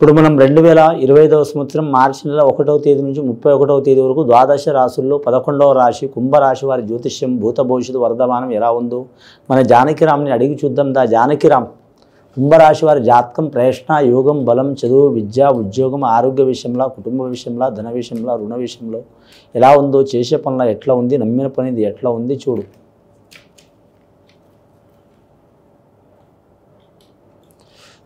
ఇప్పుడు మనం 2025వ సంవత్సరం మార్చి నెల 1వ తేదీ నుంచి 31వ తేదీ వరకు ద్వాదశ రాశుల్లో 11వ రాశి కుంభరాశి వారి జ్యోతిష్యం భూత భవిష్యత్తు వర్ధమానం ఎలా ఉందో మన జానకిరామ్ని అడిగి చూద్దాం. జానకిరామ్ కుంభరాశి వారి జాతకం ప్రయత్న యోగం బలం చదువు విద్య ఉద్యోగం ఆరోగ్య విషయంలో కుటుంబ విషయంలో ధన విషయంలో రుణ విషయంలో ఎలా ఉందో చేసే పనుల ఎట్లా ఉంది నమ్మిన పనిది ఎట్లా ఉంది చూడు.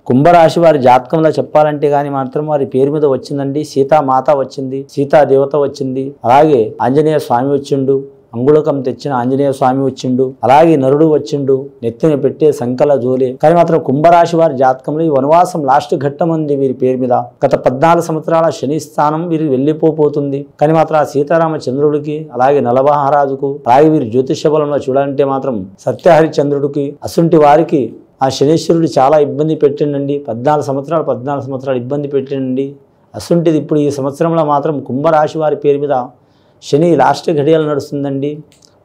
కుంభరాశి వారి జాతకంలో చెప్పాలంటే కానీ మాత్రం వారి పేరు మీద వచ్చిందండి. సీతామాత వచ్చింది, సీతాదేవత వచ్చింది, అలాగే ఆంజనేయ స్వామి వచ్చిండు, అంగుళకం తెచ్చిన ఆంజనేయ స్వామి వచ్చిండు, అలాగే నరుడు వచ్చిండు, నెత్తిన పెట్టే సంకల జోలే. కానీ మాత్రం కుంభరాశి వారి జాతకంలో ఈ వనవాసం లాస్ట్ ఘట్టం ఉంది వీరి పేరు మీద. గత 14 సంవత్సరాల శని స్థానం వీరికి వెళ్ళిపోతుంది. కానీ మాత్రం ఆ సీతారామచంద్రుడికి అలాగే నలమహారాజుకు అలాగే వీరి జ్యోతిష బలంలో చూడాలంటే మాత్రం సత్యహరిచంద్రుడికి అసుంటి వారికి ఆ శనీశ్వరుడు చాలా ఇబ్బంది పెట్టిండండి. 14 సంవత్సరాలు ఇబ్బంది పెట్టిండండి. అసుంటిది ఇప్పుడు ఈ సంవత్సరంలో మాత్రం కుంభరాశి వారి పేరు మీద శని లాస్ట్ ఘడియలు నడుస్తుందండి.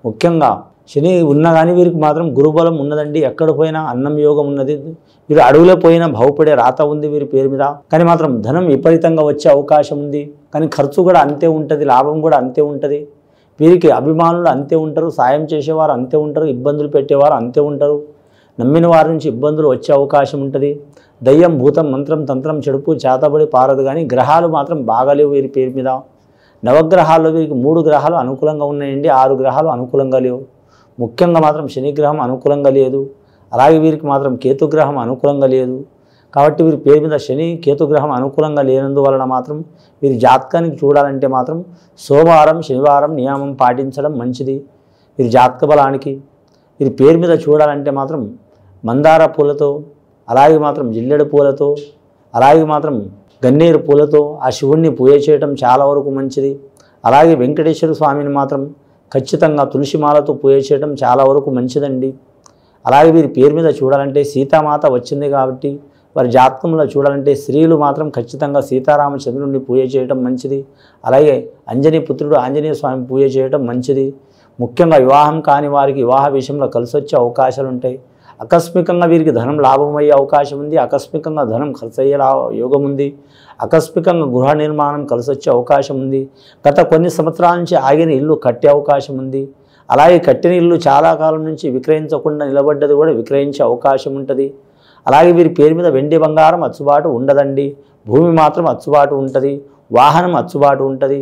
ముఖ్యంగా శని ఉన్నా కానీ వీరికి మాత్రం గురుబలం ఉన్నదండి. ఎక్కడ పోయినా అన్నం యోగం ఉన్నది. వీరు అడవులో పోయినా బాగుపడే రాత ఉంది వీరి పేరు మీద. కానీ మాత్రం ధనం విపరీతంగా వచ్చే అవకాశం ఉంది. కానీ ఖర్చు కూడా అంతే ఉంటుంది, లాభం కూడా అంతే ఉంటుంది. వీరికి అభిమానులు అంతే ఉంటారు, సాయం చేసేవారు అంతే ఉంటారు, ఇబ్బందులు పెట్టేవారు అంతే ఉంటారు. నమ్మిన వారి నుంచి ఇబ్బందులు వచ్చే అవకాశం ఉంటుంది. దయ్యం భూతం మంత్రం తంత్రం చెడుపు చేతబడి పారదు. కానీ గ్రహాలు మాత్రం బాగాలేవు వీరి పేరు మీద. నవగ్రహాల్లో వీరికి 3 గ్రహాలు అనుకూలంగా ఉన్నాయండి, 6 గ్రహాలు అనుకూలంగా లేవు. ముఖ్యంగా మాత్రం శనిగ్రహం అనుకూలంగా లేదు, అలాగే వీరికి మాత్రం కేతుగ్రహం అనుకూలంగా లేదు. కాబట్టి వీరి పేరు మీద శని కేతుగ్రహం అనుకూలంగా లేనందువలన మాత్రం వీరి జాతకానికి చూడాలంటే మాత్రం సోమవారం శనివారం నియమం పాటించడం మంచిది. వీరి జాతక బలానికి వీరి పేరు మీద చూడాలంటే మాత్రం మందార పూలతో అలాగే మాత్రం జిల్లెడు పూలతో అలాగే మాత్రం గన్నేరు పూలతో ఆ శివుణ్ణి పూజ చేయడం చాలా వరకు మంచిది. అలాగే వెంకటేశ్వర స్వామిని మాత్రం ఖచ్చితంగా తులసిమాలతో పూజ చేయడం చాలా వరకు మంచిదండి. అలాగే వీరి పేరు మీద చూడాలంటే సీతామాత వచ్చింది కాబట్టి వారి జాతకంలో చూడాలంటే స్త్రీలు మాత్రం ఖచ్చితంగా సీతారామచంద్రుడిని పూజ చేయడం మంచిది. అలాగే అంజనీ పుత్రుడు ఆంజనేయ స్వామి పూజ చేయడం మంచిది. ముఖ్యంగా వివాహం కాని వారికి వివాహ విషయంలో కలిసి వచ్చే అవకాశాలు ఉంటాయి. ఆకస్మికంగా వీరికి ధనం లాభమయ్యే అవకాశం ఉంది, ఆకస్మికంగా ధనం ఖర్చు అయ్యే యోగం ఉంది, ఆకస్మికంగా గృహ నిర్మాణం కలిసి వచ్చే అవకాశం ఉంది. గత కొన్ని సంవత్సరాల నుంచి ఆగిన ఇల్లు కట్టే అవకాశం ఉంది. అలాగే కట్టిన ఇల్లు చాలా కాలం నుంచి విక్రయించకుండా నిలబడ్డది కూడా విక్రయించే అవకాశం ఉంటుంది. అలాగే వీరి పేరు మీద వెండి బంగారం అచ్చుబాటు ఉండదండి. భూమి మాత్రం అచ్చుబాటు ఉంటుంది, వాహనం అచ్చుబాటు ఉంటుంది.